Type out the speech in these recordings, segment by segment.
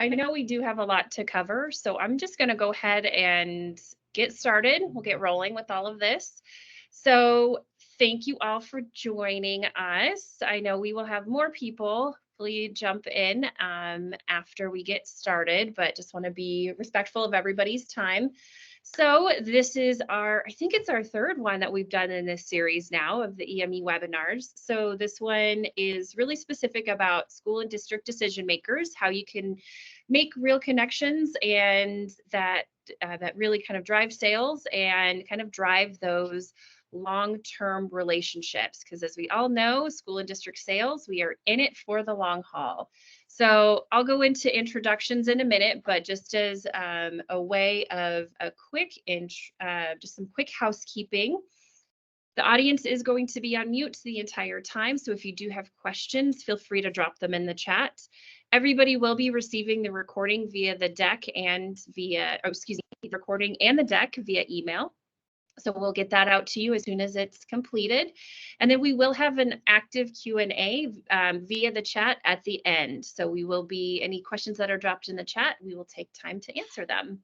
I know we do have a lot to cover, so I'm just going to go ahead and get started. We'll get rolling with all of this. So, thank you all for joining us. I know we will have more people hopefully jump in after we get started, but just want to be respectful of everybody's time. So, this is I think it's our third one that we've done in this series now of the EME webinars. So, this one is really specific about school and district decision makers, how you can make real connections and that really kind of drive sales and kind of drive those long-term relationships, because as we all know, school and district sales, we are in it for the long haul. So I'll go into introductions in a minute, but just as a way of a quick just some quick housekeeping. The audience is going to be on mute the entire time, so if you do have questions, feel free to drop them in the chat. Everybody will be receiving the recording via the deck and the recording and the deck via email. So we'll get that out to you as soon as it's completed. And then we will have an active Q&A via the chat at the end. So we will be, any questions that are dropped in the chat, we will take time to answer them.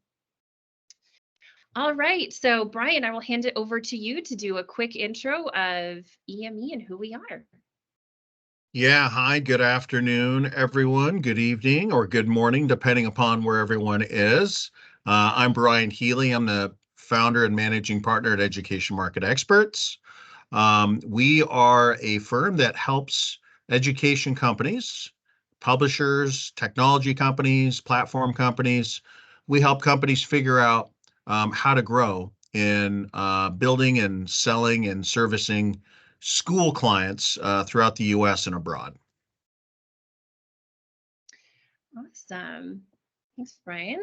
All right, so Brian, I will hand it over to you to do a quick intro of EME and who we are. Yeah, hi, good afternoon, everyone. Good evening or good morning, depending upon where everyone is. I'm Brian Healy. I'm the founder and managing partner at Education Market Experts. We are a firm that helps education companies, publishers, technology companies, platform companies. We help companies figure out how to grow in building and selling and servicing school clients throughout the U.S. and abroad. Awesome. Thanks, Brian.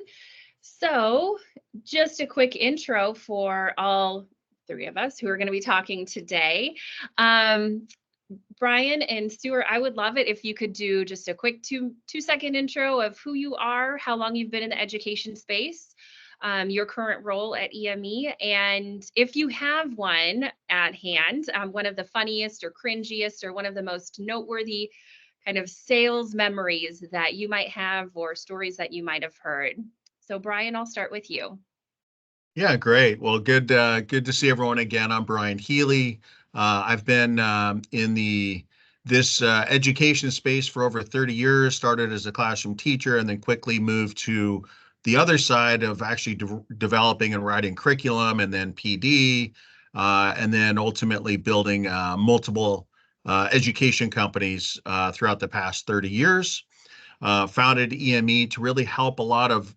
So just a quick intro for all three of us who are going to be talking today. Brian and Stuart, I would love it if you could do just a quick two-second intro of who you are, how long you've been in the education space, your current role at EME, and if you have one at hand, one of the funniest or cringiest or one of the most noteworthy kind of sales memories that you might have or stories that you might have heard. So Brian, I'll start with you. Yeah, great. Well, good to see everyone again. I'm Brian Healy. I've been in this education space for over 30 years, started as a classroom teacher and then quickly moved to the other side of actually developing and writing curriculum and then PD, and then ultimately building multiple education companies throughout the past 30 years. Founded EME to really help a lot of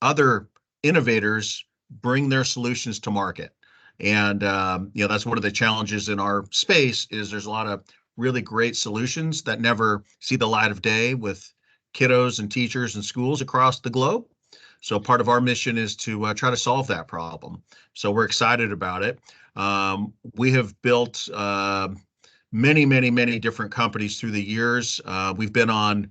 other innovators bring their solutions to market. And that's one of the challenges in our space is there's a lot of really great solutions that never see the light of day with kiddos and teachers and schools across the globe. So part of our mission is to try to solve that problem. So we're excited about it. We have built many, many, many different companies through the years. We've been on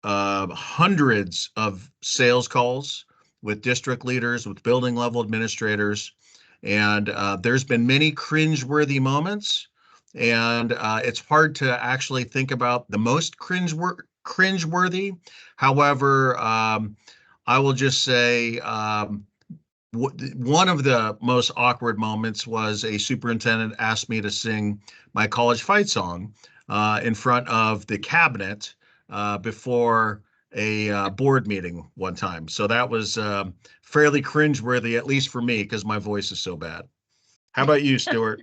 hundreds of sales calls with district leaders, with building level administrators, and there's been many cringeworthy moments, and it's hard to actually think about the most cringeworthy. However, I will just say one of the most awkward moments was a superintendent asked me to sing my college fight song in front of the cabinet before a board meeting one time. So that was fairly cringeworthy, at least for me, because my voice is so bad. How about you, Stuart?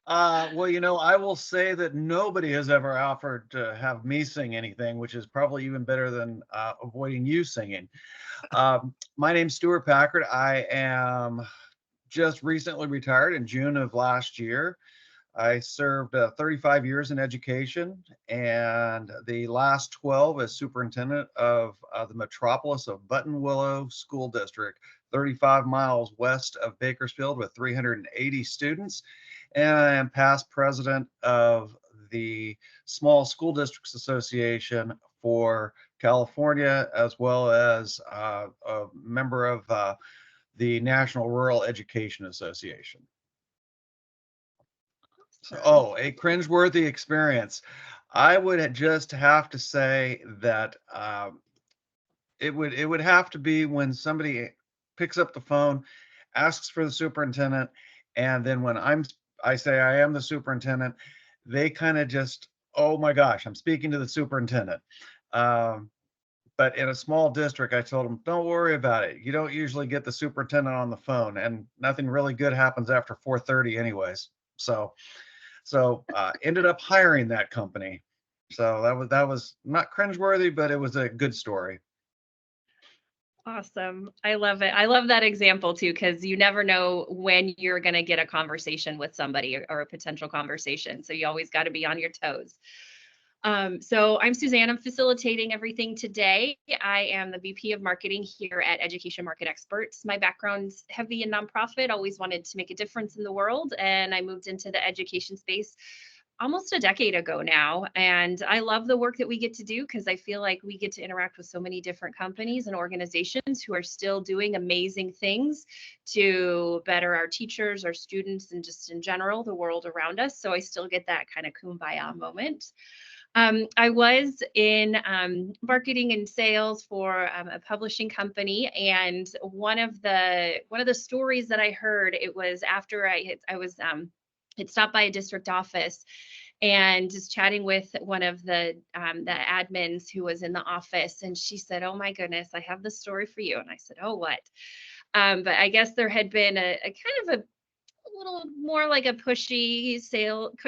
Well, I will say that nobody has ever offered to have me sing anything, which is probably even better than avoiding you singing. My name's Stuart Packard. I am just recently retired in June of last year. I served 35 years in education and the last 12 as superintendent of the metropolis of Buttonwillow School District, 35 miles west of Bakersfield with 380 students. And I am past president of the Small School Districts Association for California, as well as a member of the National Rural Education Association. So, a cringeworthy experience. I would just have to say that it would have to be when somebody picks up the phone, asks for the superintendent, and then when I say I am the superintendent, they kind of just, oh my gosh, I'm speaking to the superintendent. Um, but in a small district, I told them, don't worry about it. You don't usually get the superintendent on the phone, and nothing really good happens after 4:30, anyways. So ended up hiring that company. So that was not cringeworthy, but it was a good story. Awesome. I love it. I love that example too, because you never know when you're going to get a conversation with somebody or a potential conversation. So you always got to be on your toes. So I'm Suzanne. I'm facilitating everything today. I am the VP of Marketing here at Education Market Experts. My background's heavy in nonprofit, always wanted to make a difference in the world, and I moved into the education space almost a decade ago now. And I love the work that we get to do because I feel like we get to interact with so many different companies and organizations who are still doing amazing things to better our teachers, our students, and just in general, the world around us. So I still get that kind of kumbaya moment. I was in marketing and sales for a publishing company, and one of the stories that I heard, it was after I was had stopped by a district office and just chatting with one of the admins who was in the office, and she said, "Oh my goodness, I have this story for you." And I said, "Oh, what?" But I guess there had been a kind of a little more like a pushy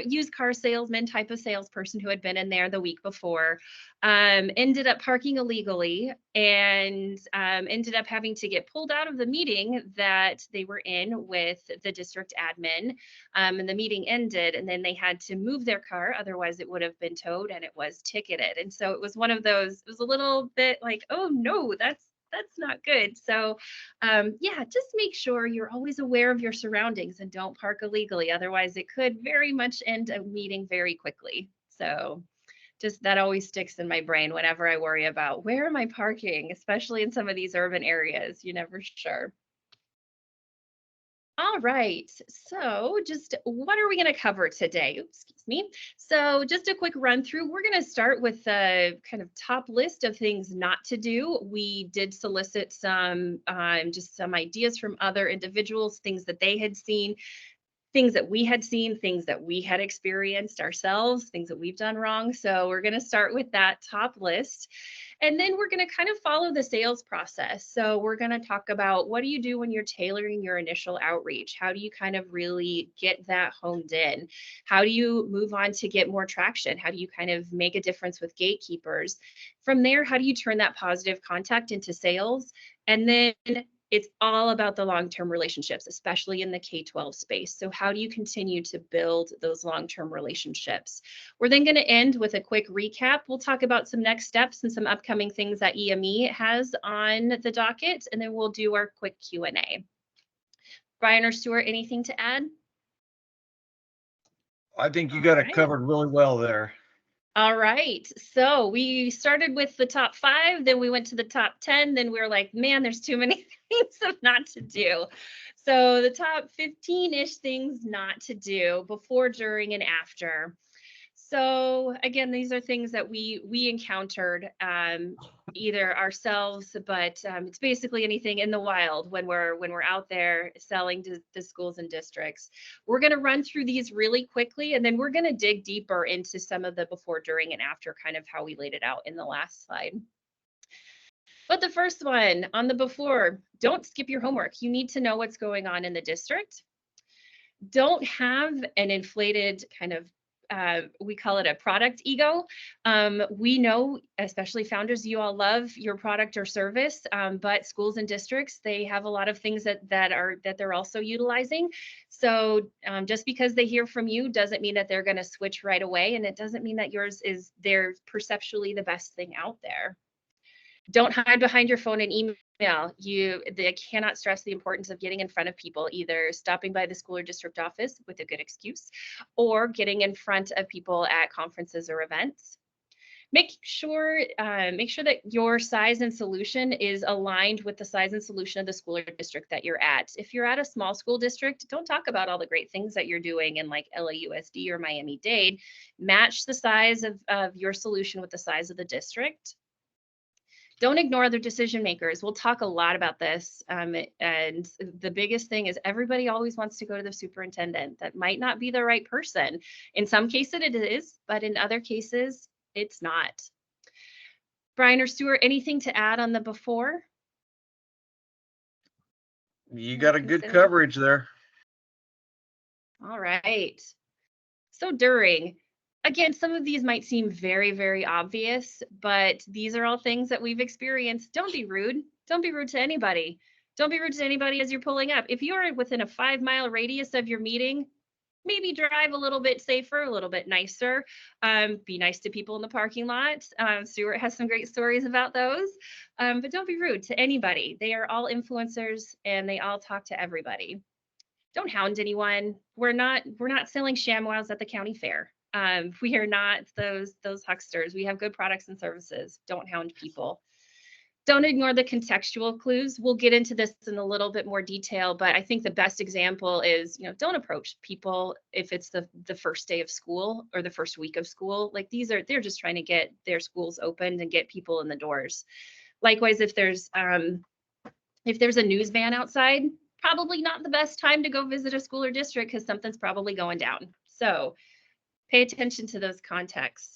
used car salesman type of salesperson who had been in there the week before, ended up parking illegally and ended up having to get pulled out of the meeting that they were in with the district admin. And the meeting ended, and then they had to move their car, otherwise it would have been towed and it was ticketed. And so it was one of those, it was a little bit like, oh no, that's not good. So yeah, just make sure you're always aware of your surroundings and don't park illegally. Otherwise, it could very much end a meeting very quickly. So just that always sticks in my brain whenever I worry about where am I parking, especially in some of these urban areas. You're never sure. All right. So, just what are we going to cover today? Oops, excuse me. So, just a quick run through. We're going to start with the kind of top list of things not to do. We did solicit just some ideas from other individuals, things that they had seen, things that we had seen, things that we had experienced ourselves, things that we've done wrong. So we're going to start with that top list. And then we're going to kind of follow the sales process. So we're going to talk about what do you do when you're tailoring your initial outreach? How do you kind of really get that honed in? How do you move on to get more traction? How do you kind of make a difference with gatekeepers? From there, how do you turn that positive contact into sales? And then it's all about the long-term relationships, especially in the K-12 space. So how do you continue to build those long-term relationships? We're then going to end with a quick recap. We'll talk about some next steps and some upcoming things that EME has on the docket, and then we'll do our quick Q&A. Brian or Stuart, anything to add? I think you All got it right. covered really well there. All right. So we started with the top 5, then we went to the top 10, then we were like, man, there's too many things not to do. So the top 15-ish things not to do before, during, and after. So again, these are things that we encountered either ourselves, but it's basically anything in the wild when we're out there selling to the schools and districts. We're going to run through these really quickly, and then we're going to dig deeper into some of the before, during, and after, kind of how we laid it out in the last slide. But the first one on the before, don't skip your homework. You need to know what's going on in the district. Don't have an inflated kind of we call it a product ego. We know, especially founders, you all love your product or service, but schools and districts, they have a lot of things that they're also utilizing. So just because they hear from you doesn't mean that they're going to switch right away, and it doesn't mean that yours is they're perceptually the best thing out there. Don't hide behind your phone and email. They cannot stress the importance of getting in front of people, either stopping by the school or district office with a good excuse, or getting in front of people at conferences or events. Make sure that your size and solution is aligned with the size and solution of the school or district that you're at. If you're at a small school district, don't talk about all the great things that you're doing in like LAUSD or Miami-Dade. Match the size of your solution with the size of the district. Don't ignore other decision makers. We'll talk a lot about this. And the biggest thing is everybody always wants to go to the superintendent. That might not be the right person. In some cases it is, but in other cases it's not. Brian or Stuart, anything to add on the before? You got a good coverage there. All right. So during, again, some of these might seem very, very obvious, but these are all things that we've experienced. Don't be rude. Don't be rude to anybody. Don't be rude to anybody as you're pulling up. If you're within a 5-mile radius of your meeting, maybe drive a little bit safer, a little bit nicer. Be nice to people in the parking lot. Stuart has some great stories about those. But don't be rude to anybody. They are all influencers and they all talk to everybody. Don't hound anyone. We're not selling ShamWows at the county fair. We are not those hucksters. We have good products and services. Don't hound people. Don't ignore the contextual clues. We'll get into this in a little bit more detail, but I think the best example is, don't approach people if it's the first day of school or the first week of school. Like they're just trying to get their schools opened and get people in the doors. Likewise, if there's a news van outside, probably not the best time to go visit a school or district because something's probably going down. So pay attention to those contexts.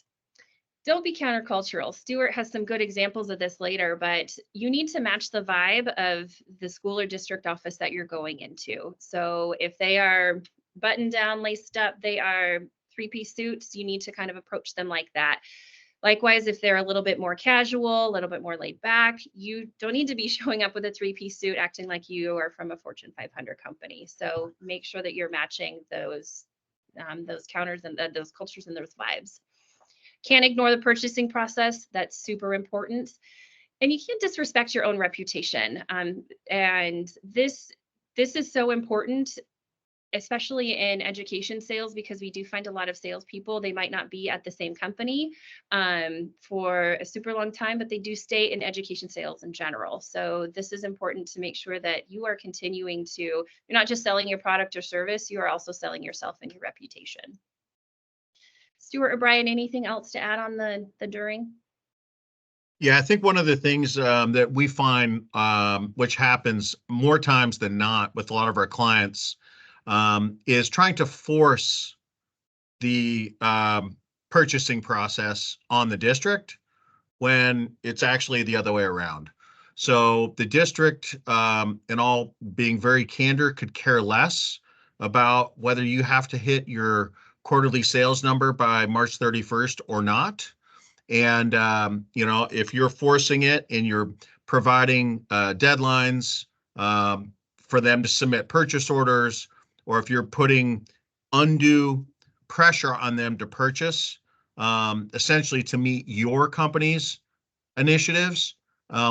Don't be countercultural. Stuart has some good examples of this later, but you need to match the vibe of the school or district office that you're going into. So if they are buttoned down, laced up, they are 3-piece suits, you need to kind of approach them like that. Likewise, if they're a little bit more casual, a little bit more laid back, you don't need to be showing up with a 3-piece suit acting like you are from a Fortune 500 company. So make sure that you're matching those counters and those cultures and those vibes. Can't ignore the purchasing process. That's super important. And you can't disrespect your own reputation. And this is so important, especially in education sales, because we do find a lot of salespeople, they might not be at the same company for a super long time, but they do stay in education sales in general. So this is important to make sure that you are continuing to, you're not just selling your product or service, you are also selling yourself and your reputation. Stuart or Brian, anything else to add on the during? Yeah, I think one of the things that we find, which happens more times than not with a lot of our clients, is trying to force the purchasing process on the district when it's actually the other way around. So the district, in all being very candor, could care less about whether you have to hit your quarterly sales number by March 31st or not. And, if you're forcing it and you're providing deadlines for them to submit purchase orders, or if you're putting undue pressure on them to purchase, essentially to meet your company's initiatives,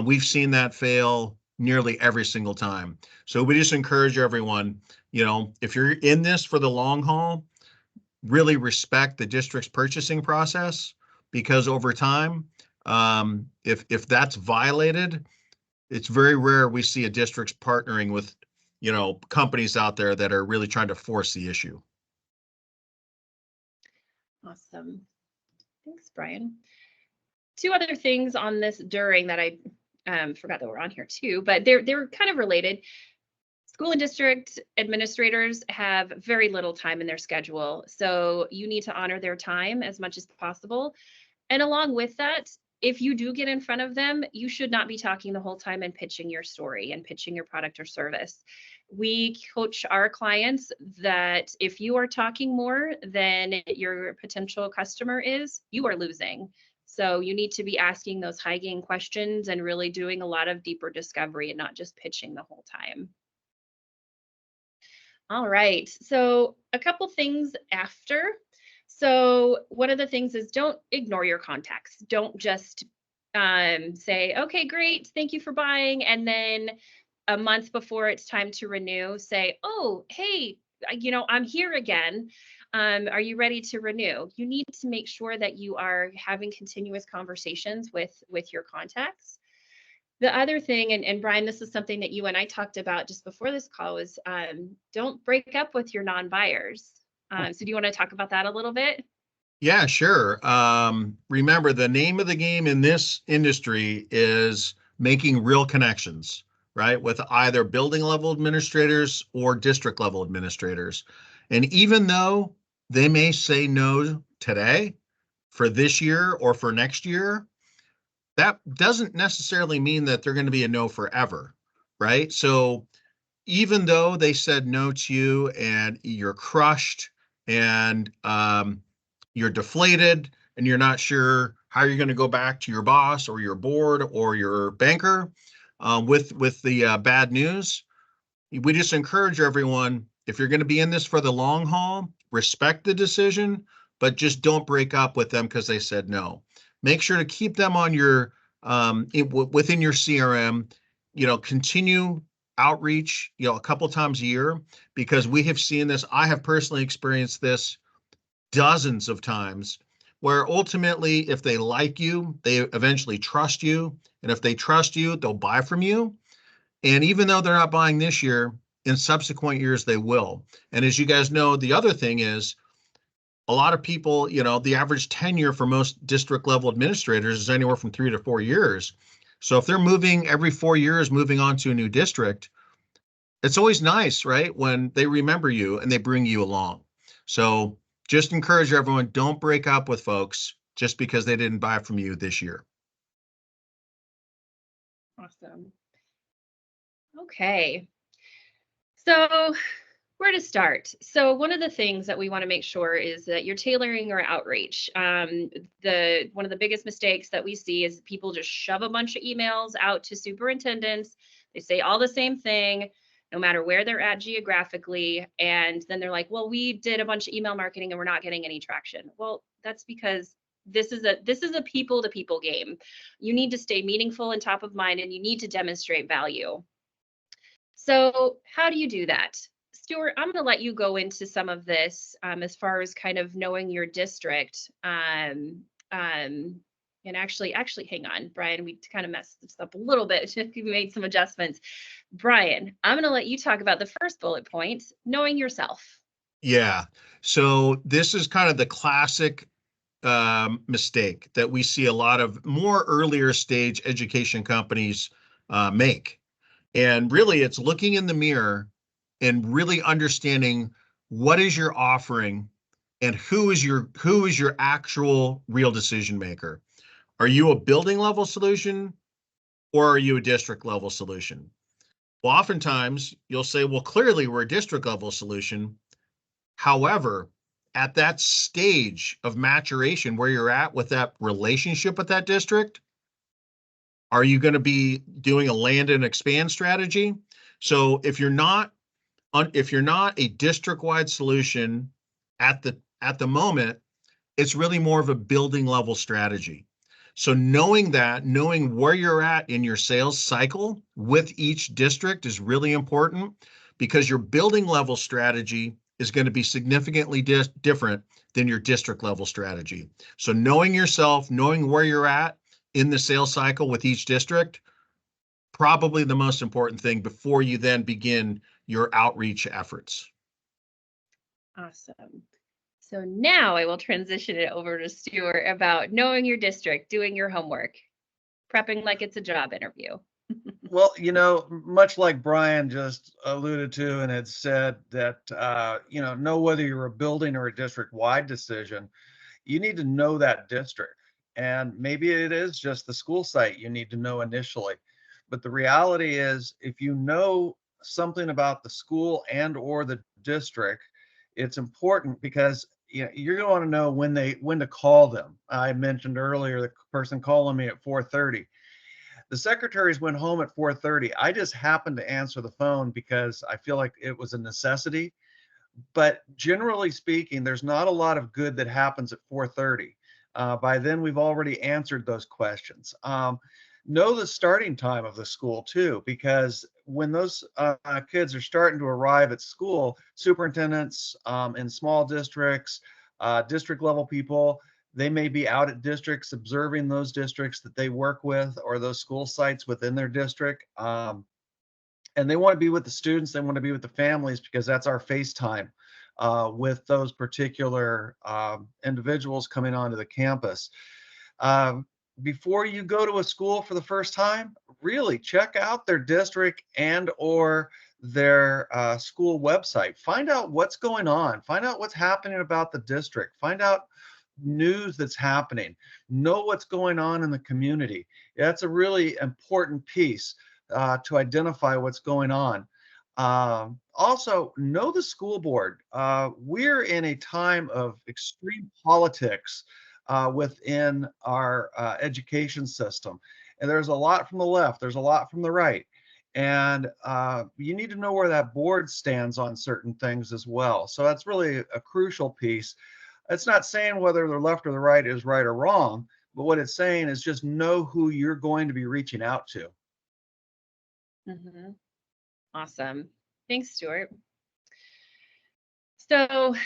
we've seen that fail nearly every single time. So we just encourage everyone, if you're in this for the long haul, really respect the district's purchasing process, because over time, if that's violated, it's very rare we see a district's partnering with, companies out there that are really trying to force the issue. Awesome. Thanks, Brian. 2 other things on this during that I forgot that were on here too, but they're kind of related. School and district administrators have very little time in their schedule, so you need to honor their time as much as possible. And along with that, if you do get in front of them, you should not be talking the whole time and pitching your story and pitching your product or service. We coach our clients that if you are talking more than your potential customer is, you are losing. So you need to be asking those high gain questions and really doing a lot of deeper discovery and not just pitching the whole time. All right, so a couple things after. So one of the things is don't ignore your contacts. Don't just say, okay, great, thank you for buying. And then a month before it's time to renew, say, oh, hey, I'm here again. Are you ready to renew? You need to make sure that you are having continuous conversations with your contacts. The other thing, and Brian, this is something that you and I talked about just before this call, is don't break up with your non-buyers. So do you want to talk about that a little bit? Yeah, sure. Remember, the name of the game in this industry is making real connections, right? With either building level administrators or district level administrators. And even though they may say no today for this year or for next year, that doesn't necessarily mean that they're going to be a no forever, right? So even though they said no to you and you're crushed and you're deflated and you're not sure how you're going to go back to your boss or your board or your banker with the bad news, we just encourage everyone, if you're going to be in this for the long haul, respect the decision, but just don't break up with them because they said no. Make sure to keep them on your within your CRM. Continue outreach, a couple times a year, because we have seen this. I have personally experienced this dozens of times, where ultimately, if they like you, they eventually trust you, and if they trust you, they'll buy from you. And even though they're not buying this year, in subsequent years they will. And as you guys know, the other thing is, a lot of people, the average tenure for most district level administrators is anywhere from 3 to 4 years. So if they're moving every 4 years, moving on to a new district, it's always nice, right? When they remember you and they bring you along. So just encourage everyone, don't break up with folks just because they didn't buy from you this year. Awesome. Okay. So where to start? So one of the things that we want to make sure is that you're tailoring your outreach. The one of the biggest mistakes that we see is people just shove a bunch of emails out to superintendents. They say all the same thing, no matter where they're at geographically, and then they're like, "Well, we did a bunch of email marketing and we're not getting any traction." Well, that's because this is a people to people game. You need to stay meaningful and top of mind, and you need to demonstrate value. So, how do you do that? Stuart, I'm going to let you go into some of this as far as kind of knowing your district. And actually, hang on, Brian, we kind of messed this up a little bit. We made some adjustments. Brian, I'm going to let you talk about the first bullet point, knowing yourself. Yeah. So this is kind of the classic mistake that we see a lot of more earlier stage education companies make. And really, it's looking in the mirror and really understanding what is your offering and who is your actual real decision maker. Are you a building level solution or are you a district level solution? Well, oftentimes you'll say, well, clearly we're a district level solution. However, at that stage of maturation where you're at with that relationship with that district, are you going to be doing a land and expand strategy? So if you're not a district-wide solution at the moment, it's really more of a building level strategy. So knowing where you're at in your sales cycle with each district is really important, because your building level strategy is going to be significantly different than your district level strategy. So knowing yourself, knowing where you're at in the sales cycle with each district, probably the most important thing before you then begin your outreach efforts. Awesome. So now I will transition it over to Stuart about knowing your district, doing your homework, prepping like it's a job interview. Well, much like Brian just alluded to and had said that, know whether you're a building or a district-wide decision, you need to know that district. And maybe it is just the school site you need to know initially. But the reality is, if you know something about the school and or the district, it's important because you're going to want to know when to call them. I mentioned earlier the person calling me at 4:30. The secretaries went home at 4:30. I just happened to answer the phone because I feel like it was a necessity. But generally speaking, there's not a lot of good that happens at 4:30. By then, we've already answered those questions. Know the starting time of the school too, because when those kids are starting to arrive at school, superintendents in small districts, district level people, they may be out at districts observing those districts that they work with or those school sites within their district. And they want to be with the students, they want to be with the families because that's our face time with those particular individuals coming onto the campus. Um, Before you go to a school for the first time, really check out their district and or their school website. Find out what's going on. Find out what's happening about the district. Find out news that's happening. Know what's going on in the community. That's a really important piece to identify what's going on. Also, know the school board. We're in a time of extreme politics within our education system. And there's a lot from the left, there's a lot from the right. And you need to know where that board stands on certain things as well. So that's really a crucial piece. It's not saying whether the left or the right is right or wrong, but what it's saying is just know who you're going to be reaching out to. Mhm. Awesome. Thanks, Stuart. So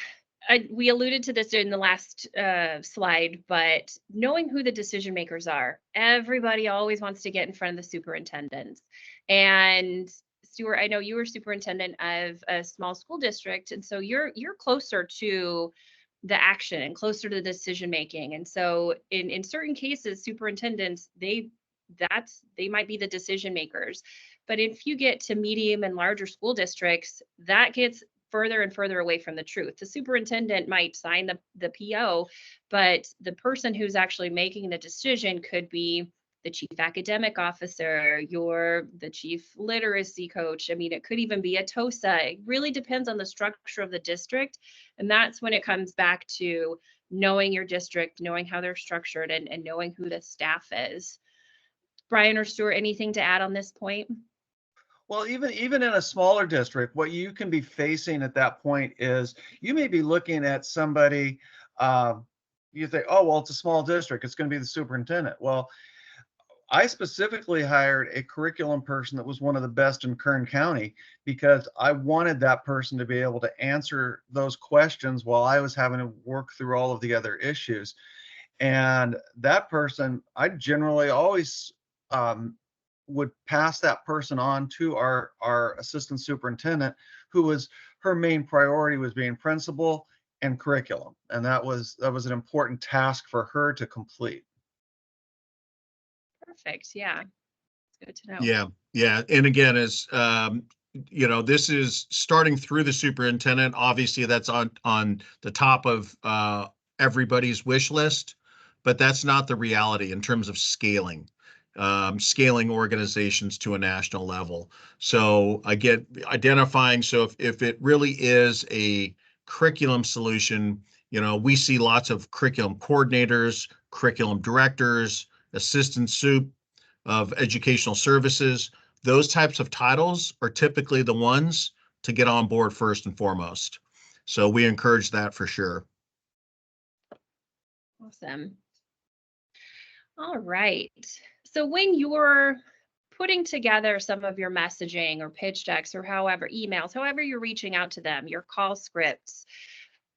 we alluded to this in the last slide, but knowing who the decision makers are, everybody always wants to get in front of the superintendents. And Stuart, I know you were superintendent of a small school district, and so you're closer to the action and closer to the decision making. And so in certain cases, superintendents, they might be the decision makers. But if you get to medium and larger school districts, that gets further and further away from the truth. The superintendent might sign the PO, but the person who's actually making the decision could be the chief academic officer, the chief literacy coach. I mean, it could even be a TOSA. It really depends on the structure of the district. And that's when it comes back to knowing your district, knowing how they're structured, and knowing who the staff is. Brian or Stuart, anything to add on this point? Well, even in a smaller district, what you can be facing at that point is you may be looking at somebody. You think, oh well, it's a small district; it's going to be the superintendent. Well, I specifically hired a curriculum person that was one of the best in Kern County because I wanted that person to be able to answer those questions while I was having to work through all of the other issues. And that person, I generally always um, would pass that person on to our assistant superintendent, who was her main priority was being principal and curriculum, and that was an important task for her to complete. Perfect. Yeah, it's good to know. Yeah, yeah. And again, as this is starting through the superintendent. Obviously, that's on the top of everybody's wish list, but that's not the reality in terms of scaling organizations to a national level. So I get identifying. So if it really is a curriculum solution, we see lots of curriculum coordinators, curriculum directors, assistant soup of educational services. Those types of titles are typically the ones to get on board first and foremost. So we encourage that for sure. Awesome. All right. So when you're putting together some of your messaging or pitch decks or however, emails, however you're reaching out to them, your call scripts,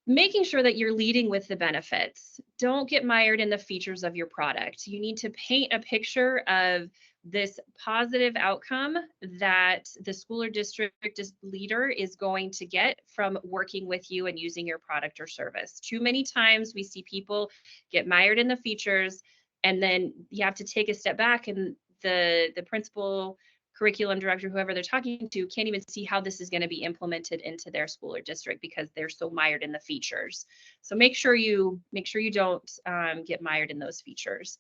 making sure that you're leading with the benefits. Don't get mired in the features of your product. You need to paint a picture of this positive outcome that the school or district leader is going to get from working with you and using your product or service. Too many times we see people get mired in the features, and then you have to take a step back, and the principal, curriculum director, whoever they're talking to, can't even see how this is going to be implemented into their school or district because they're so mired in the features. So make sure you don't get mired in those features.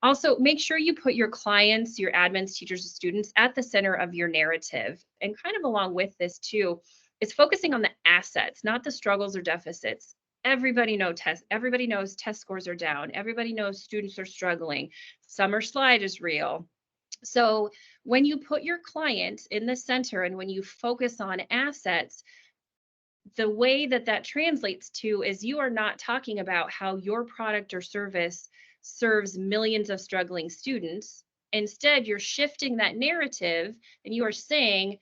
Also, make sure you put your clients, your admins, teachers, and students at the center of your narrative. And kind of along with this too, is focusing on the assets, not the struggles or deficits. Everybody knows test scores are down. Everybody knows students are struggling. Summer slide is real. So when you put your client in the center and when you focus on assets, the way that that translates to is you are not talking about how your product or service serves millions of struggling students Instead, you're shifting that narrative and you are saying,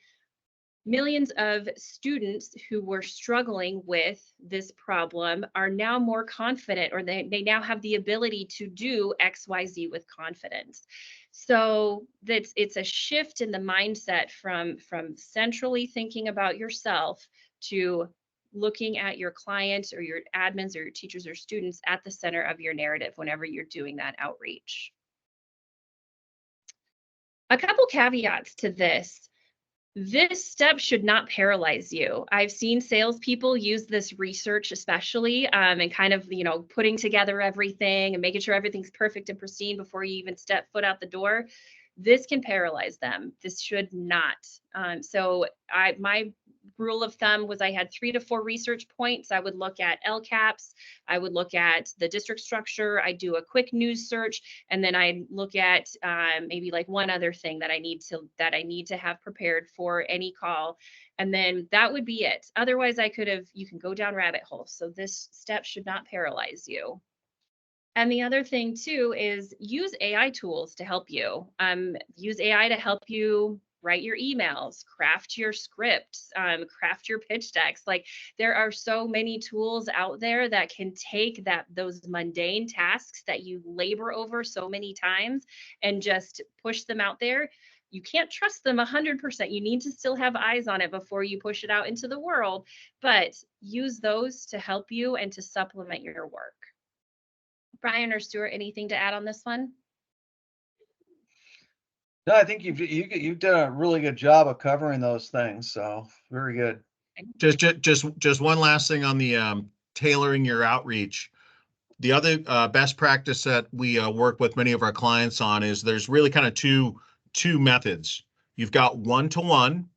millions of students who were struggling with this problem are now more confident, or they now have the ability to do XYZ with confidence. So that's it's a shift in the mindset from centrally thinking about yourself to looking at your clients or your admins or your teachers or students at the center of your narrative whenever you're doing that outreach. A couple caveats to this step should not paralyze you. I've seen salespeople use this research, especially, and kind of, putting together everything and making sure everything's perfect and pristine before you even step foot out the door. This can paralyze them. This should not. My rule of thumb was I had 3 to 4 research points. I would look at LCAPs. I would look at the district structure. I do a quick news search, and then I look at maybe like one other thing that I need to have prepared for any call, and then that would be it. Otherwise, you can go down rabbit holes. So this step should not paralyze you. And the other thing too is use AI tools to help you. Use AI to help you write your emails, craft your scripts, craft your pitch decks. Like, there are so many tools out there that can take those mundane tasks that you labor over so many times and just push them out there. You can't trust them 100%. You need to still have eyes on it before you push it out into the world, but use those to help you and to supplement your work. Brian or Stuart, anything to add on this one? No, I think you've done a really good job of covering those things. So very good. Just one last thing on the tailoring your outreach. The other best practice that we work with many of our clients on is there's really kind of two methods. You've got one-to-one,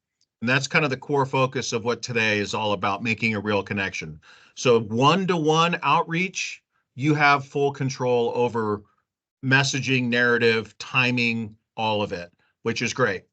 and that's kind of the core focus of what today is all about, making a real connection. So one-to-one outreach, you have full control over messaging, narrative, timing, all of it, which is great.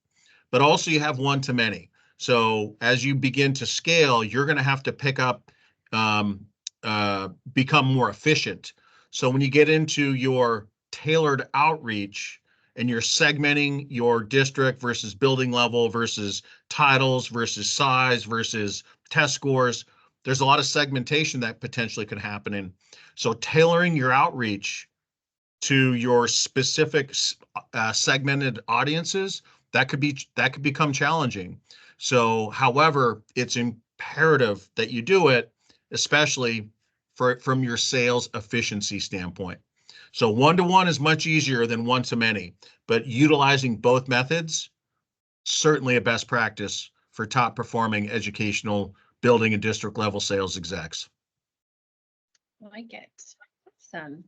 But also you have one-to-many. So as you begin to scale, you're going to have to pick up, become more efficient. So when you get into your tailored outreach and you're segmenting your district versus building level versus titles versus size versus test scores, there's a lot of segmentation that potentially could happen. And so tailoring your outreach to your specific segmented audiences, that could become challenging. So, however, it's imperative that you do it, especially from your sales efficiency standpoint. So one-to-one is much easier than one-to-many, but utilizing both methods, certainly a best practice for top performing educational building and district level sales execs. I like it. Awesome.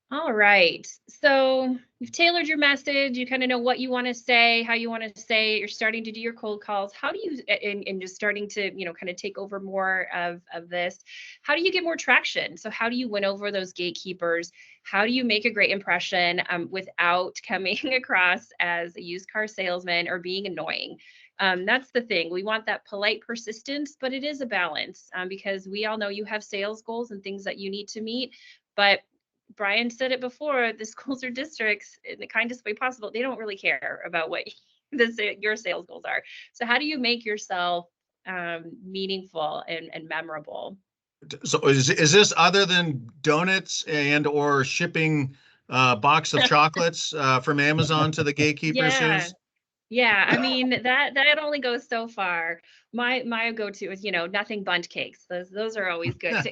All right. So you've tailored your message. You kind of know what you want to say, how you want to say it. You're starting to do your cold calls. How do you, and just starting to, kind of take over more of this. How do you get more traction? So how do you win over those gatekeepers? How do you make a great impression without coming across as a used car salesman or being annoying? That's the thing. We want that polite persistence, but it is a balance because we all know you have sales goals and things that you need to meet. But Brian said it before, the schools or districts, in the kindest way possible, they don't really care about what your sales goals are. So how do you make yourself meaningful and memorable? So is this other than donuts and or shipping a box of chocolates from Amazon to the gatekeepers? Yeah. Yeah, I mean that only goes so far. My go-to is, nothing bundt cakes. Those are always good too.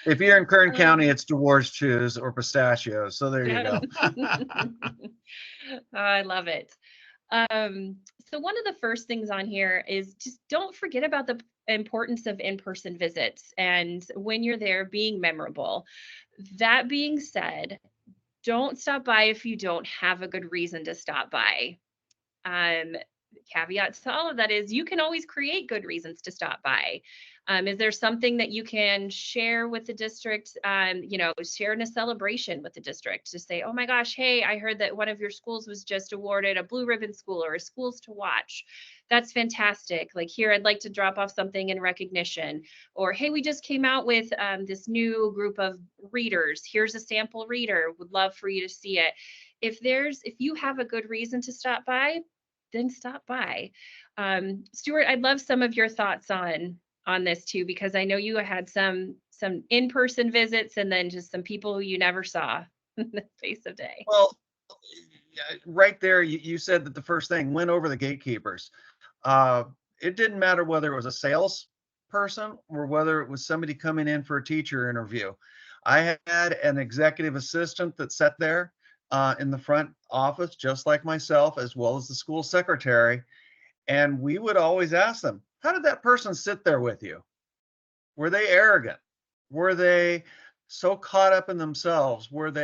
If you're in Kern County, Um, it's dwarves chews or pistachios. So there you go. I love it. So one of the first things on here is just don't forget about the importance of in-person visits and when you're there being memorable. That being said, don't stop by if you don't have a good reason to stop by. Um, caveats to all of that is you can always create good reasons to stop by. Is there something that you can share with the district? Share in a celebration with the district to say, oh my gosh, hey, I heard that one of your schools was just awarded a blue ribbon school or a schools to watch. That's fantastic. Like, here, I'd like to drop off something in recognition. Or, hey, we just came out with this new group of readers. Here's a sample reader. Would love for you to see it. If you have a good reason to stop by, then stop by. Stuart, I'd love some of your thoughts on this too, because I know you had some in-person visits and then just some people who you never saw in the face of day. Well, yeah, right there, you said that the first thing went over the gatekeepers. It didn't matter whether it was a sales person or whether it was somebody coming in for a teacher interview. I had an executive assistant that sat there in the front office, just like myself, as well as the school secretary. And we would always ask them, how did that person sit there with you? Were they arrogant? Were they so caught up in themselves? Did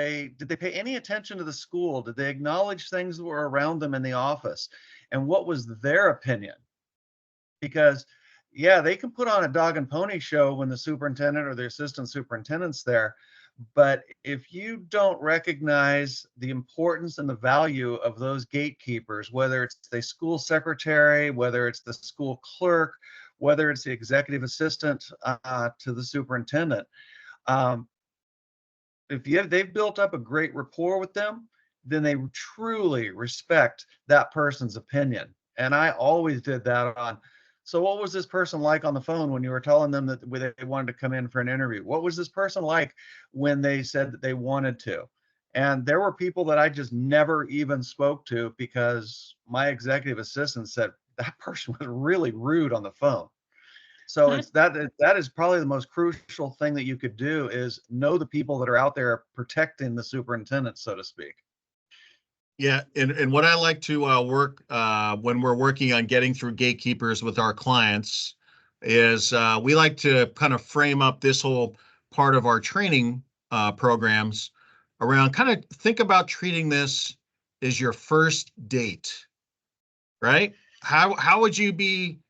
they pay any attention to the school? Did they acknowledge things that were around them in the office? And what was their opinion? Because yeah, they can put on a dog and pony show when the superintendent or the assistant superintendent's there, but if you don't recognize the importance and the value of those gatekeepers, whether it's the school secretary, whether it's the school clerk, whether it's the executive assistant to the superintendent, um, they've built up a great rapport with them, then they truly respect that person's opinion. And I always did that on. So what was this person like on the phone when you were telling them that they wanted to come in for an interview? What was this person like when they said that they wanted to? And there were people that I just never even spoke to because my executive assistant said that person was really rude on the phone. So it's that is probably the most crucial thing that you could do is know the people that are out there protecting the superintendent, so to speak. Yeah, and what I like to work when we're working on getting through gatekeepers with our clients is we like to kind of frame up this whole part of our training programs around kind of think about treating this as your first date, right? How would you be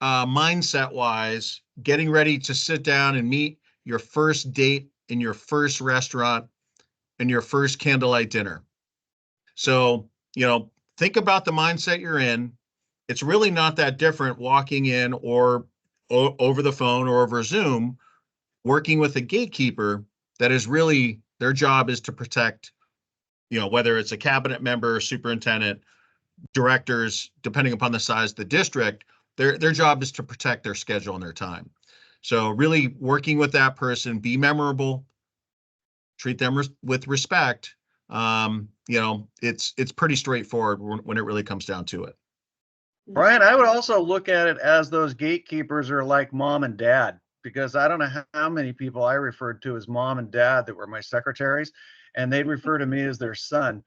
mindset wise getting ready to sit down and meet your first date in your first restaurant and your first candlelight dinner? So, think about the mindset you're in. It's really not that different walking in or over the phone or over Zoom, working with a gatekeeper that is really their job is to protect, whether it's a cabinet member, superintendent, directors, depending upon the size of the district, their job is to protect their schedule and their time. So really working with that person, be memorable, treat them with respect. It's pretty straightforward when it really comes down to it. Brian, I would also look at it as those gatekeepers are like mom and dad, because I don't know how many people I referred to as mom and dad that were my secretaries, and they'd refer to me as their son.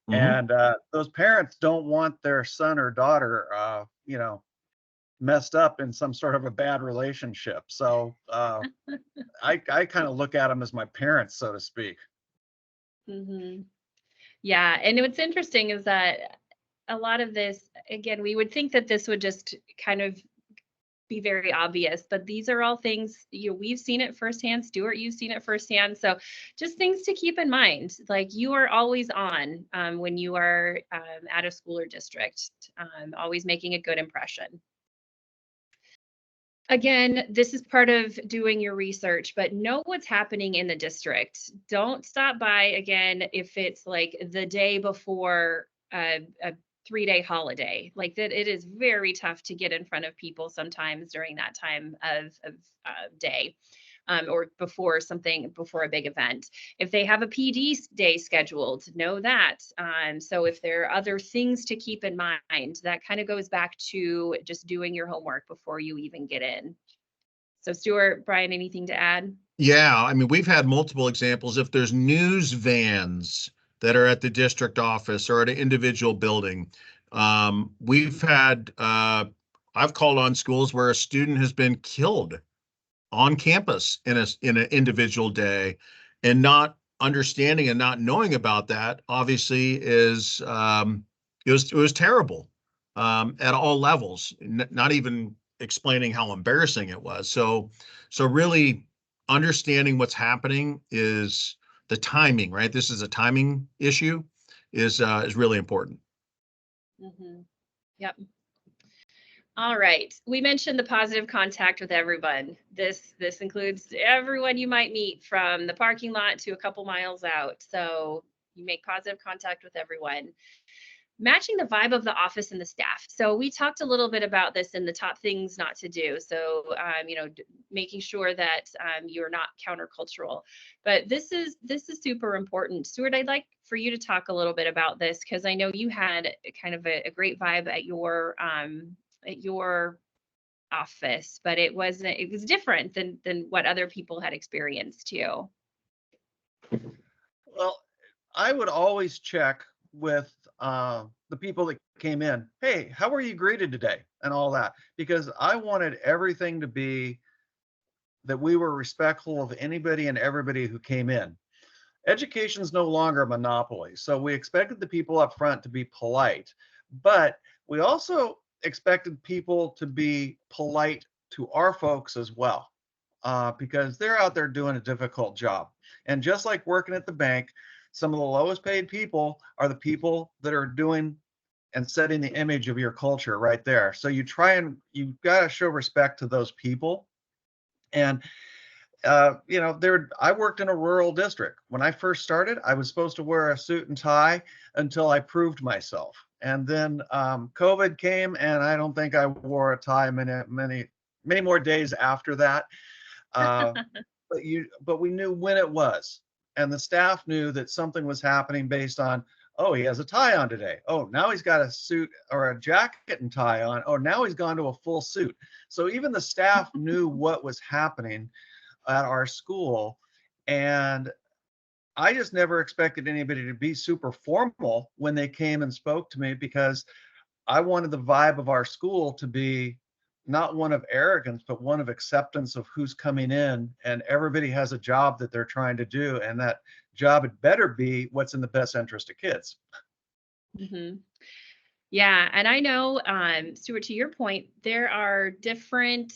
Mm-hmm. And those parents don't want their son or daughter, messed up in some sort of a bad relationship. So I kind of look at them as my parents, so to speak. Mm-hmm. Yeah, and what's interesting is that a lot of this, again, we would think that this would just kind of be very obvious, but these are all things we've seen it firsthand. Stuart, you've seen it firsthand. So just things to keep in mind. Like, you are always on when you are at a school or district, always making a good impression. Again, this is part of doing your research, but know what's happening in the district. Don't stop by again if it's like the day before a 3-day holiday. Like that, it is very tough to get in front of people sometimes during that time of day. Or before a big event. If they have a PD day scheduled, know that. So if there are other things to keep in mind, that kind of goes back to just doing your homework before you even get in. So Stuart, Brian, anything to add? Yeah, I mean, we've had multiple examples. If there's news vans that are at the district office or at an individual building, we've had, I've called on schools where a student has been killed on campus in an individual day, and not understanding and not knowing about that obviously is it was terrible. at all levels, not even explaining how embarrassing it was. So really understanding what's happening is the timing, right? This is a timing issue is really important. Mhm. Yep. All right. We mentioned the positive contact with everyone. This includes everyone you might meet from the parking lot to a couple miles out. So you make positive contact with everyone. Matching the vibe of the office and the staff. So we talked a little bit about this in the top things not to do. So making sure that you're not countercultural. But this is super important. Stuart, I'd like for you to talk a little bit about this because I know you had kind of a great vibe at your office, but it was different than what other people had experienced too. Well, I would always check with the people that came in. Hey, how were you greeted today? And all that, because I wanted everything to be that we were respectful of anybody and everybody who came in. Education is no longer a monopoly. So we expected the people up front to be polite, but we also expected people to be polite to our folks as well, because they're out there doing a difficult job. And just like working at the bank, some of the lowest paid people are the people that are doing and setting the image of your culture right there. So you got to show respect to those people. And I worked in a rural district. When I first started, I was supposed to wear a suit and tie until I proved myself. And then COVID came, and I don't think I wore a tie many more days after that. Uh, but we knew when it was, and the staff knew that something was happening based on, oh, he has a tie on today. Oh, now he's got a suit or a jacket and tie on. Oh, now he's gone to a full suit. So even the staff knew what was happening at our school. And I just never expected anybody to be super formal when they came and spoke to me, because I wanted the vibe of our school to be not one of arrogance, but one of acceptance of who's coming in, and everybody has a job that they're trying to do. And that job had better be what's in the best interest of kids. Mhm. Yeah, and I know, Stuart, to your point, there are different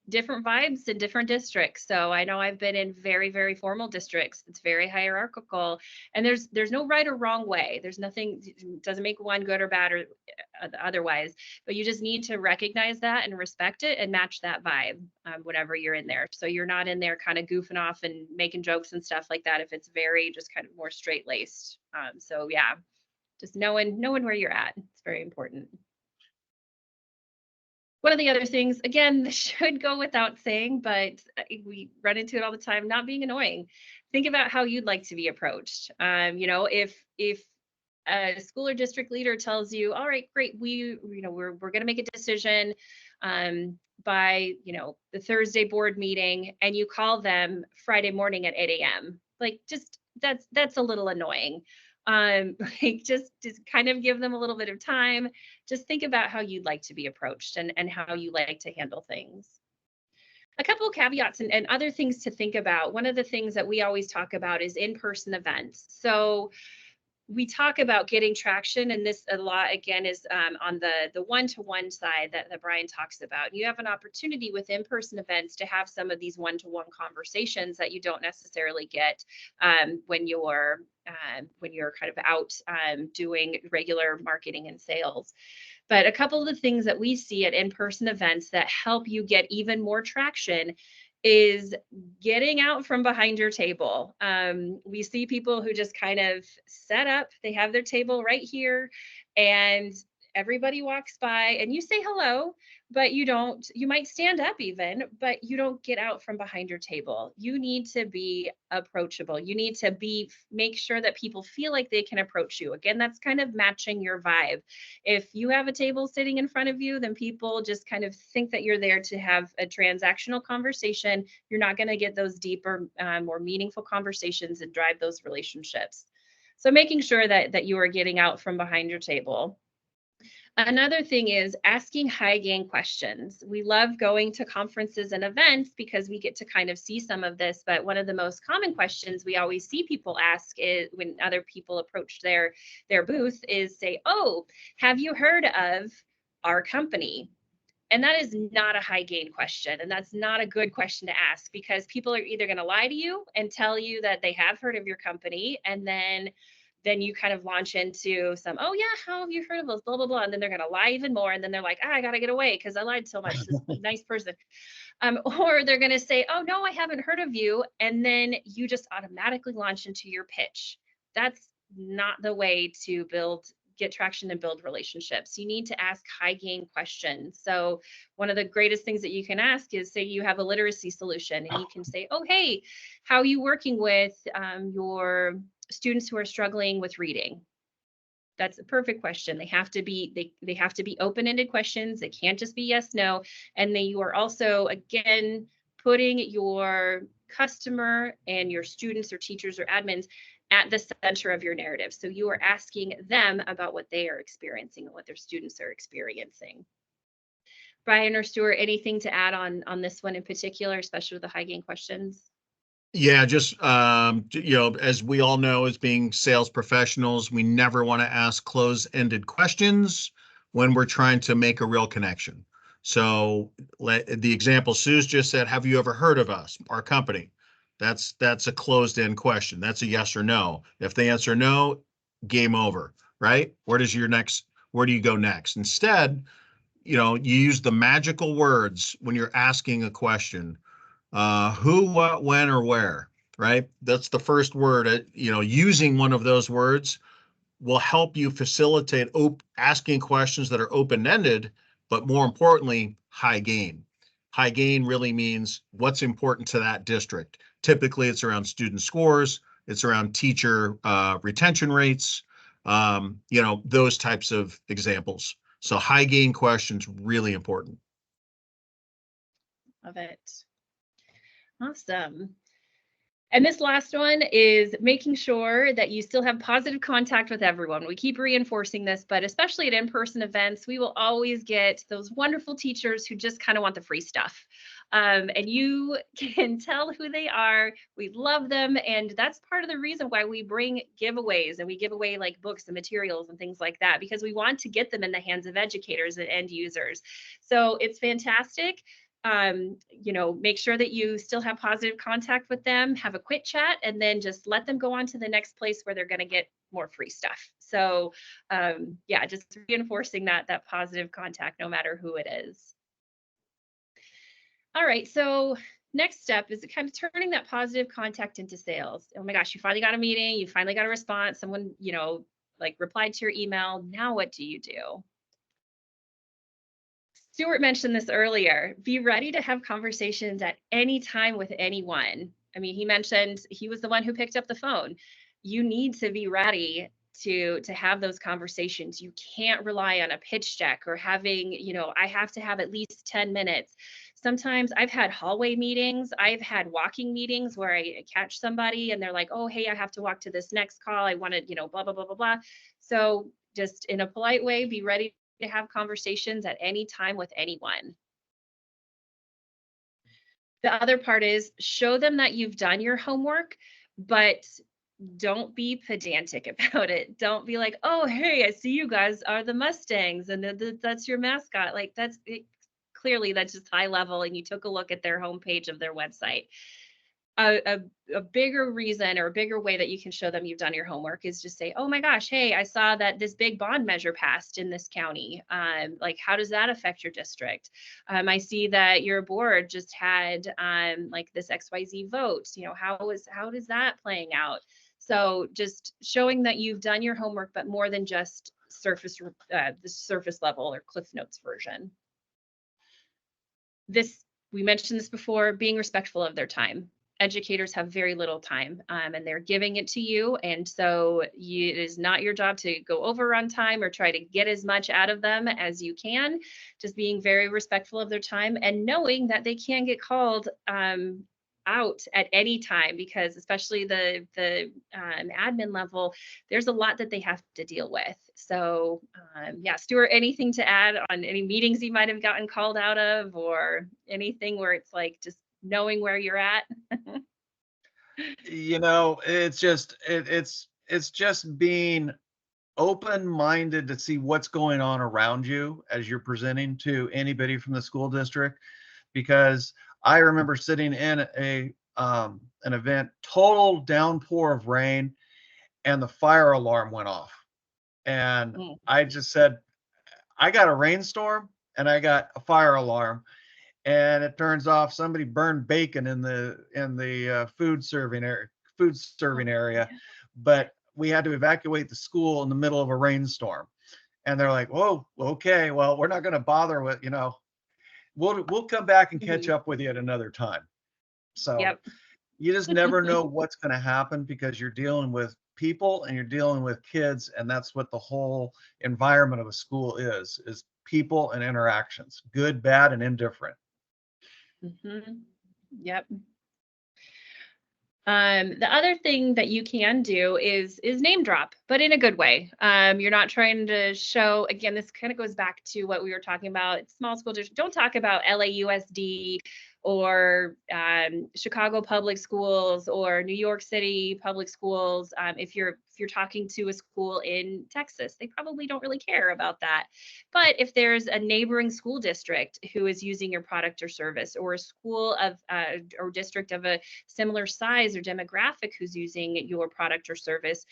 vibes in different districts. So I know I've been in very, very formal districts. It's very hierarchical, and there's no right or wrong way. There's nothing doesn't make one good or bad or otherwise. But you just need to recognize that and respect it and match that vibe, whenever you're in there. So you're not in there kind of goofing off and making jokes and stuff like that. If it's very just kind of more straight laced. So yeah, just knowing where you're at. It's very important. One of the other things, again, this should go without saying, but we run into it all the time, not being annoying. Think about how you'd like to be approached. If a school or district leader tells you, all right, great, we're going to make a decision by the Thursday board meeting, and you call them Friday morning at 8 a.m. Like, just that's a little annoying. Like, just kind of give them a little bit of time. Just think about how you'd like to be approached and how you like to handle things. A couple of caveats and other things to think about. One of the things that we always talk about is in-person events. So we talk about getting traction, and this a lot again is on the one-to-one side that Brian talks about. You have an opportunity with in-person events to have some of these one-to-one conversations that you don't necessarily get when you're kind of out doing regular marketing and sales. But a couple of the things that we see at in-person events that help you get even more traction is getting out from behind your table. We see people who just kind of set up, they have their table right here, and everybody walks by and you say hello, but you might stand up even, but you don't get out from behind your table. You need to be approachable. You need to make sure that people feel like they can approach you. Again, that's kind of matching your vibe. If you have a table sitting in front of you, then people just kind of think that you're there to have a transactional conversation. You're not going to get those deeper, more meaningful conversations and drive those relationships. So making sure that you are getting out from behind your table. Another thing is asking high gain questions. We love going to conferences and events because we get to kind of see some of this, but one of the most common questions we always see people ask is when other people approach their booth is say, "Oh, have you heard of our company?" And that is not a high gain question. And that's not a good question to ask because people are either going to lie to you and tell you that they have heard of your company. And then you kind of launch into some, oh yeah, how have you heard of us? Blah, blah, blah. And then they're going to lie even more. And then they're like, I got to get away because I lied so much. This nice person. Or they're going to say, oh no, I haven't heard of you. And then you just automatically launch into your pitch. That's not the way to get traction and build relationships. You need to ask high gain questions. So one of the greatest things that you can ask is, say you have a literacy solution and you can say, oh, hey, how are you working with your students who are struggling with reading? That's a perfect question. They have to be they have to be open-ended questions. They can't just be yes, no. And then you are also, again, putting your customer and your students or teachers or admins at the center of your narrative. So you are asking them about what they are experiencing and what their students are experiencing. Brian or Stuart, anything to add on this one in particular, especially with the high gain questions? Yeah, just as we all know, as being sales professionals, we never want to ask close-ended questions when we're trying to make a real connection. So the example Sue's just said, have you ever heard of us, our company? That's a closed-end question. That's a yes or no. If they answer no, game over, right? Where do you go next? Instead, you use the magical words when you're asking a question. Who, what, when, or where, right? That's the first word. Using one of those words will help you facilitate asking questions that are open-ended, but more importantly, high gain. High gain really means what's important to that district. Typically, it's around student scores, it's around teacher retention rates, those types of examples. So high gain questions, really important. Love it. Awesome. And this last one is making sure that you still have positive contact with everyone. We keep reinforcing this, but especially at in-person events, we will always get those wonderful teachers who just kind of want the free stuff. And you can tell who they are. We love them. And that's part of the reason why we bring giveaways and we give away like books and materials and things like that, because we want to get them in the hands of educators and end users. So it's fantastic. Make sure that you still have positive contact with them, have a quick chat, and then just let them go on to the next place where they're going to get more free stuff. So yeah, just reinforcing that positive contact, no matter who it is. All right, so next step is kind of turning that positive contact into sales. Oh my gosh, you finally got a meeting, you finally got a response, someone, like replied to your email. Now what do you do? Stuart mentioned this earlier. Be ready to have conversations at any time with anyone. I mean, he mentioned he was the one who picked up the phone. You need to be ready to have those conversations. You can't rely on a pitch deck or having, I have to have at least 10 minutes. Sometimes I've had hallway meetings, I've had walking meetings where I catch somebody and they're like, "Oh, hey, I have to walk to this next call. I want to, blah blah blah blah blah." So just in a polite way, be ready to have conversations at any time with anyone. The other part is show them that you've done your homework, but don't be pedantic about it. Don't be like, oh, hey, I see you guys are the Mustangs and that's your mascot. Like that's it, clearly that's just high level and you took a look at their homepage of their website. A bigger reason or a bigger way that you can show them you've done your homework is just say, oh my gosh, hey, I saw that this big bond measure passed in this county. Like, how does that affect your district? I see that your board just had like this XYZ vote. How does that playing out? So just showing that you've done your homework, but more than just the surface level or Cliff Notes version. We mentioned this before, being respectful of their time. Educators have very little time and they're giving it to you. And so it is not your job to go over on time or try to get as much out of them as you can. Just being very respectful of their time and knowing that they can get called out at any time, because especially the admin level, there's a lot that they have to deal with. So yeah, Stuart, anything to add on any meetings you might have gotten called out of, or anything where it's like just knowing where you're at? It's just being open-minded to see what's going on around you as you're presenting to anybody from the school district. Because I remember sitting in an event, total downpour of rain, and the fire alarm went off. And Mm, I just said, I got a rainstorm and I got a fire alarm. And it turns off somebody burned bacon in the food oh, serving area, yeah. but we had to evacuate the school in the middle of a rainstorm. And they're like, "Whoa, okay, well, we're not going to bother with, we'll come back and catch Mhm. up with you at another time." So Yep. you just never know what's going to happen, because you're dealing with people and you're dealing with kids, and that's what the whole environment of a school is people and interactions, good, bad, and indifferent. Mhm. Yep. The other thing that you can do is name drop, but in a good way. You're not trying to show, again, this kind of goes back to what we were talking about. Small school district. Don't talk about LAUSD or Chicago Public Schools or New York City Public Schools. If you're talking to a school in Texas, they probably don't really care about that. But if there's a neighboring school district who is using your product or service, or a school of or district of a similar size or demographic who's using your product or service,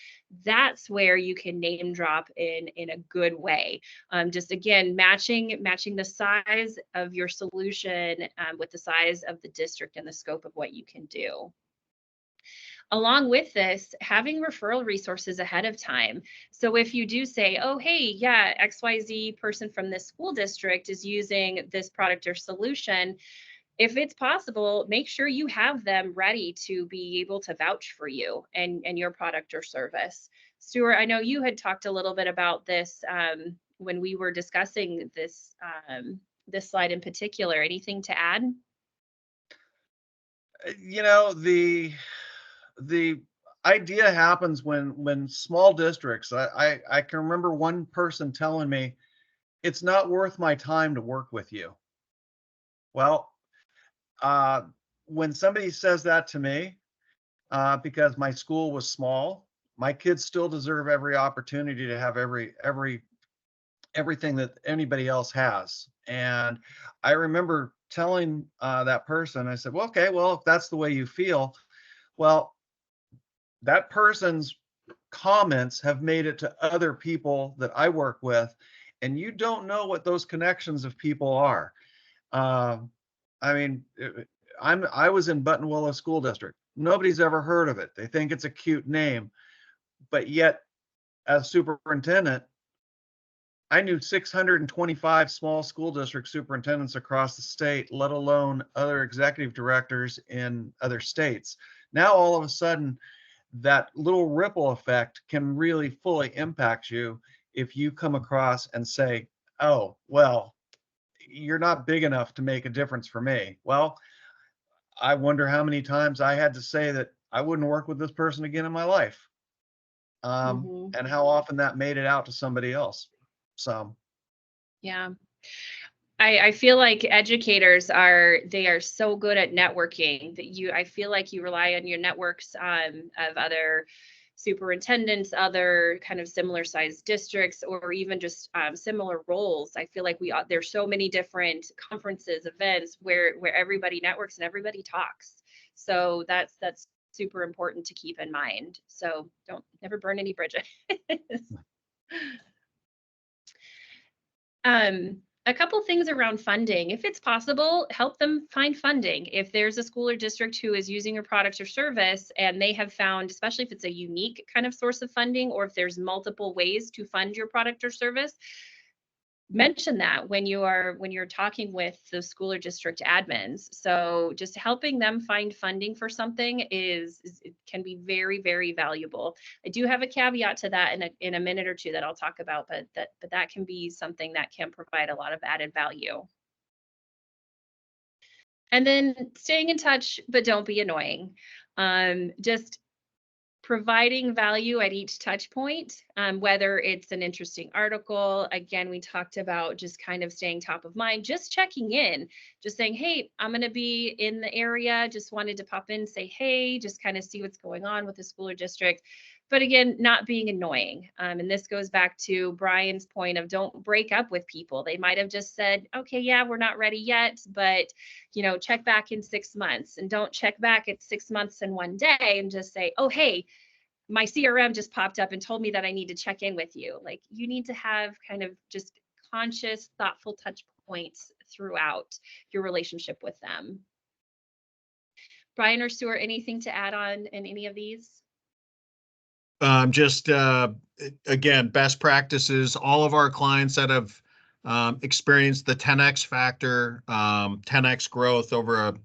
that's where you can name drop in a good way. Just again, matching the size of your solution with the size of the district and the scope of what you can do. Along with this, having referral resources ahead of time. So if you do say, oh, hey, yeah, XYZ person from this school district is using this product or solution, if it's possible, make sure you have them ready to be able to vouch for you and your product or service. Stuart, I know you had talked a little bit about this when we were discussing this slide in particular. Anything to add? You know, the idea happens when small districts. I can remember one person telling me, "It's not worth my time to work with you." Well, uh, when somebody says that to me, because my school was small, my kids still deserve every opportunity to have everything that anybody else has. And I remember telling that person, I said, "Well, okay, well, if that's the way you feel, well, that person's comments have made it to other people that I work with, and you don't know what those connections of people are." Um, I mean, I was in Buttonwillow School District. Nobody's ever heard of it. They think it's a cute name, but yet, as superintendent, I knew 625 small school district superintendents across the state, let alone other executive directors in other states. Now, all of a sudden, that little ripple effect can really fully impact you if you come across and say, "Oh, well, you're not big enough to make a difference for me." Well, I wonder how many times I had to say that I wouldn't work with this person again in my life, Hmm. and how often that made it out to somebody else. So, Yeah. I feel like educators are so good at networking that I feel like you rely on your networks of other superintendents, other kind of similar sized districts, or even just similar roles. I feel like there's so many different conferences, events where everybody networks and everybody talks. So that's super important to keep in mind. So don't never burn any bridges. A couple things around funding. If it's possible, help them find funding. If there's a school or district who is using your product or service and they have found, especially if it's a unique kind of source of funding, or if there's multiple ways to fund your product or service, mention that when you're talking with the school or district admins. So just helping them find funding for something it can be very, very valuable. I do have a caveat to that in a minute or two that I'll talk about, but that can be something that can provide a lot of added value. And then staying in touch, but don't be annoying. Just providing value at each touch point, whether it's an interesting article. Again, we talked about just kind of staying top of mind, just checking in, just saying, hey, I'm going to be in the area. Just wanted to pop in, say, hey, just kind of see what's going on with the school or district. But again, not being annoying. And this goes back to Brian's point of don't break up with people. They might have just said, okay, yeah, we're not ready yet, but check back in 6 months, and don't check back at 6 months and one day and just say, oh, hey, my CRM just popped up and told me that I need to check in with you. Like, you need to have kind of just conscious, thoughtful touch points throughout your relationship with them. Brian or Stuart, anything to add on in any of these? Just again, best practices. All of our clients that have experienced the 10x factor, 10x growth over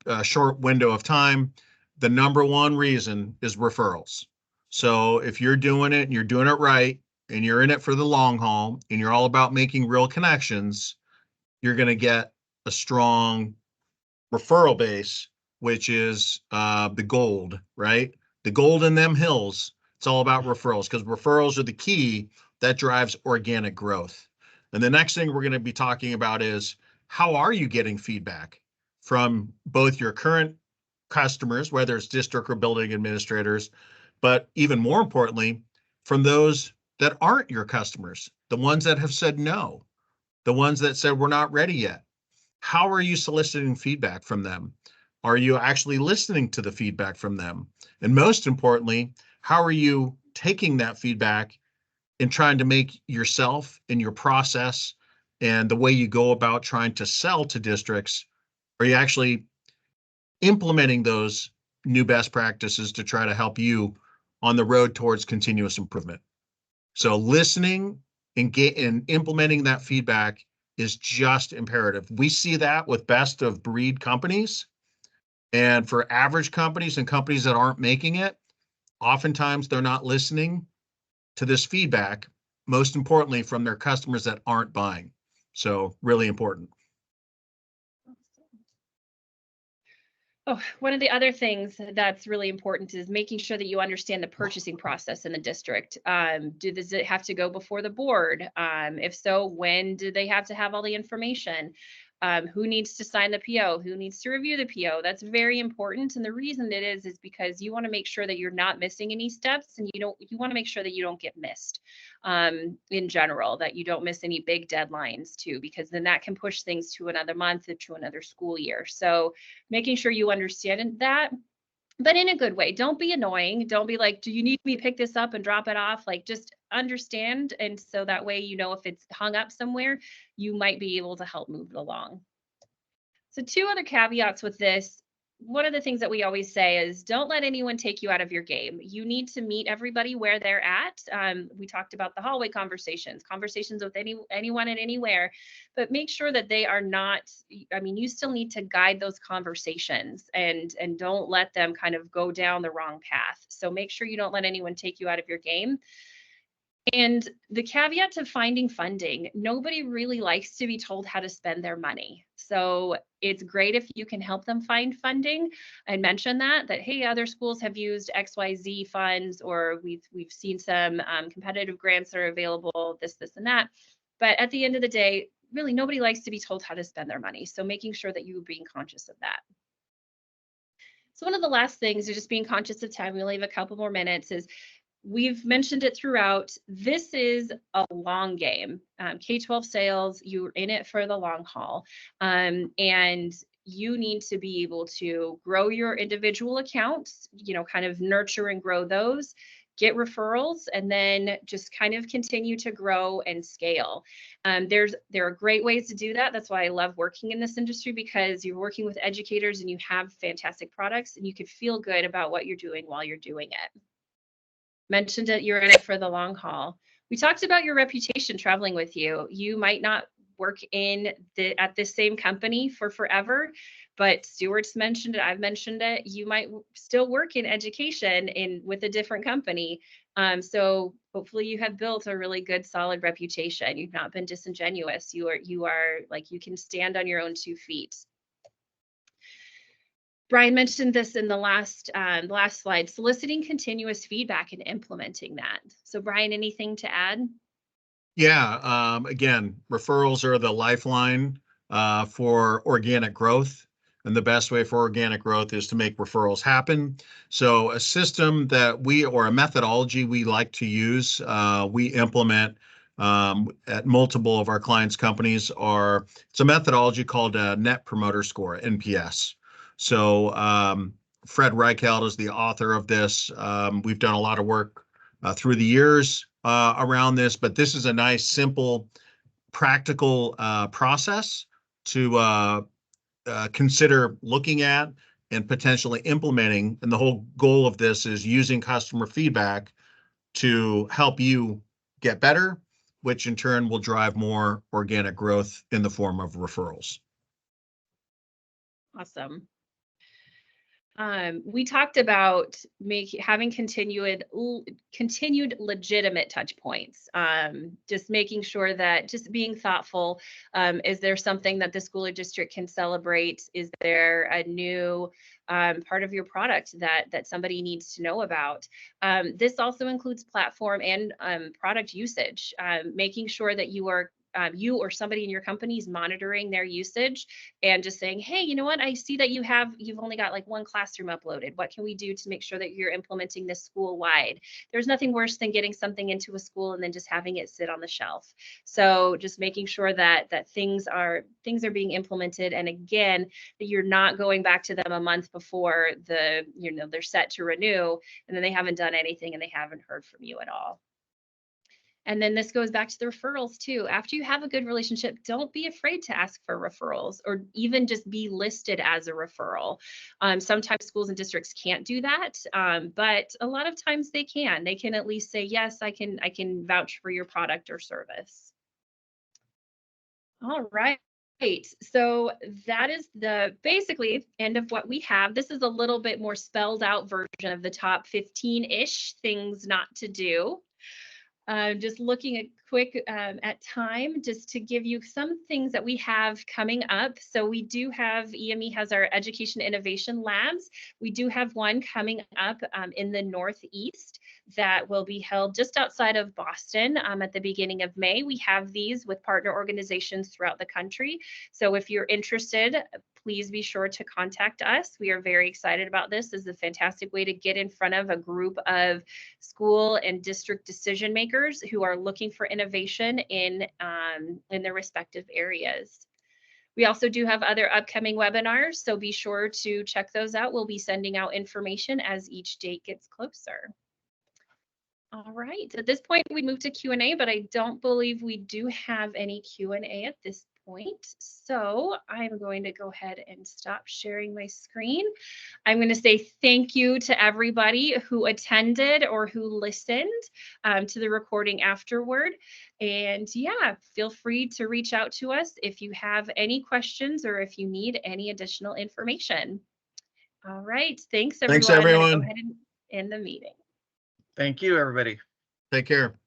a short window of time. The number one reason is referrals. So if you're doing it and you're doing it right, and you're in it for the long haul, and you're all about making real connections, you're going to get a strong referral base, which is the gold, right? The gold in them hills. It's all about referrals, because referrals are the key that drives organic growth. And the next thing we're going to be talking about is, how are you getting feedback from both your current customers, whether it's district or building administrators, but even more importantly, from those that aren't your customers, the ones that have said no, the ones that said we're not ready yet. How are you soliciting feedback from them? Are you actually listening to the feedback from them? And most importantly, how are you taking that feedback and trying to make yourself and your process and the way you go about trying to sell to districts, are you actually implementing those new best practices to try to help you on the road towards continuous improvement? So listening and implementing that feedback is just imperative. We see that with best of breed companies. And for average companies and companies that aren't making it, oftentimes they're not listening to this feedback, most importantly from their customers that aren't buying. So really important. Oh, one of the other things that's really important is making sure that you understand the purchasing process in the district. Does it have to go before the board? If so, when do they have to have all the information? Who needs to sign the PO? Who needs to review the PO? That's very important. And the reason it is because you want to make sure that you're not missing any steps, and you want to make sure that you don't get missed in general, that you don't miss any big deadlines too, because then that can push things to another month or to another school year. So making sure you understand that, but in a good way. Don't be annoying. Don't be like, do you need me to pick this up and drop it off? Like, just understand. And so that way, if it's hung up somewhere, you might be able to help move it along. So, two other caveats with this. One of the things that we always say is, don't let anyone take you out of your game. You need to meet everybody where they're at. We talked about the hallway conversations with anyone and anywhere, but make sure that they are not. I mean, you still need to guide those conversations, and don't let them kind of go down the wrong path. So make sure you don't let anyone take you out of your game. And the caveat to finding funding, nobody really likes to be told how to spend their money. So it's great if you can help them find funding and mention that, hey, other schools have used XYZ funds, or we've seen some competitive grants that are available, this, and that. But at the end of the day, really nobody likes to be told how to spend their money. So making sure that you're being conscious of that. So one of the last things is just being conscious of time. We only have a couple more minutes. Is we've mentioned it throughout. This is a long game. K-12 sales, you're in it for the long haul. And you need to be able to grow your individual accounts, kind of nurture and grow those, get referrals, and then just kind of continue to grow and scale. There are great ways to do that. That's why I love working in this industry, because you're working with educators and you have fantastic products, and you can feel good about what you're doing while you're doing it. Mentioned that you're in it for the long haul. We talked about your reputation traveling with you. You might not work at this same company for forever, but Stuart's mentioned it, I've mentioned it. You might still work in education with a different company. So hopefully you have built a really good, solid reputation. You've not been disingenuous. You are like, you can stand on your own 2 feet. Brian mentioned this in the last slide, soliciting continuous feedback and implementing that. So Brian, anything to add? Yeah, again, referrals are the lifeline for organic growth. And the best way for organic growth is to make referrals happen. So a system that or a methodology we like to use, we implement at multiple of our clients' companies it's a methodology called a Net Promoter Score, NPS. So Fred Reichelt is the author of this. We've done a lot of work through the years around this, but this is a nice, simple, practical process to consider looking at and potentially implementing. And the whole goal of this is using customer feedback to help you get better, which in turn will drive more organic growth in the form of referrals. Awesome. We talked about having continued legitimate touch points. Just making sure that just being thoughtful. Is there something that the school or district can celebrate? Is there a new part of your product that somebody needs to know about? This also includes platform and product usage. Making sure that you or somebody in your company is monitoring their usage and just saying, hey, you know what? I see that you've only got like one classroom uploaded. What can we do to make sure that you're implementing this school wide? There's nothing worse than getting something into a school and then just having it sit on the shelf. So just making sure that things are being implemented. And again, that you're not going back to them a month before they're set to renew and then they haven't done anything and they haven't heard from you at all. And then this goes back to the referrals too. After you have a good relationship, don't be afraid to ask for referrals or even just be listed as a referral. Sometimes schools and districts can't do that, but a lot of times they can. They can at least say, yes, I can vouch for your product or service. All right. So that is the basically end of what we have. This is a little bit more spelled out version of the top 15-ish things not to do. Just looking at quick at time, just to give you some things that we have coming up. So we do have, EME has our Education Innovation Labs. We do have one coming up in the Northeast that will be held just outside of Boston at the beginning of May. We have these with partner organizations throughout the country. So if you're interested, please be sure to contact us. We are very excited about this. This is a fantastic way to get in front of a group of school and district decision makers who are looking for innovation in their respective areas. We also do have other upcoming webinars, so be sure to check those out. We'll be sending out information as each date gets closer. All right, at this point we move to Q&A, but I don't believe we do have any Q&A at this point. So I'm going to go ahead and stop sharing my screen. I'm going to say thank you to everybody who attended or who listened to the recording afterward. And yeah, feel free to reach out to us if you have any questions or if you need any additional information. All right, thanks everyone. Thanks everyone. I'm going to go ahead and end the meeting. Thank you, everybody. Take care.